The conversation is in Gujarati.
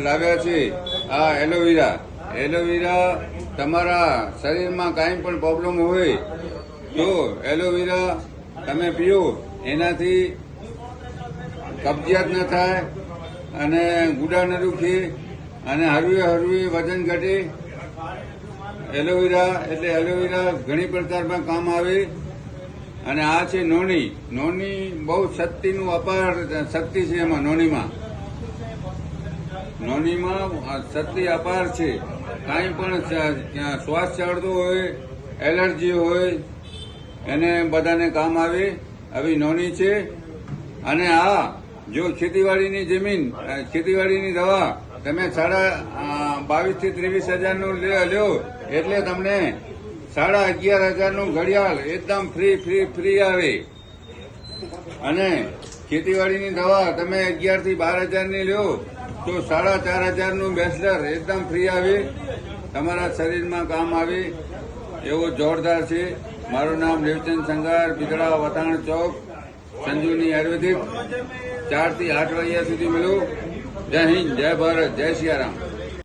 લાવ્યા છે આ એલોવેરા. એલોવેરા તમારા શરીરમાં કાંઈ પણ પ્રોબ્લેમ હોય તો એલોવેરા તમે પીઓ, એનાથી કબજિયાત ન થાય અને ગુડા ન દુખે અને હળવે વજન ઘટે. એલોવેરા એટલે એલોવેરા ઘણી પ્રકારમાં કામ આવે. અને આ છે નોની. નોની બહુ શક્તિનું અપાર શક્તિ છે એમાં. નોનીમાં શક્તિ અપાર છે. કાંઈ પણ શ્વાસ ચડતો હોય, એલર્જી હોય, એને બધાને કામ આવે આવી નોની છે. અને આ જો ખેતીવાડીની જમીન, ખેતીવાડીની દવા તમે 22,000 થી 23,000 લ્યો એટલે તમને 11,500 ઘડિયાળ એકદમ ફ્રી આવે. અને ખેતીવાડીની દવા તમે 11,000 થી 12,000 લ્યો તો 4,500 બેચલર એકદમ ફ્રી આવે. તમારા શરીરમાં કામ આવે એવો જોરદાર છે. મારું નામ દેવચંદ સંઘાર, બિદડા વતાણ ચોક, સંજુની આયુર્વેદિક. 4 થી 8 વાગ્યા સુધી મળો. જય હિન્દ, જય ભારત, જય સિયારામ.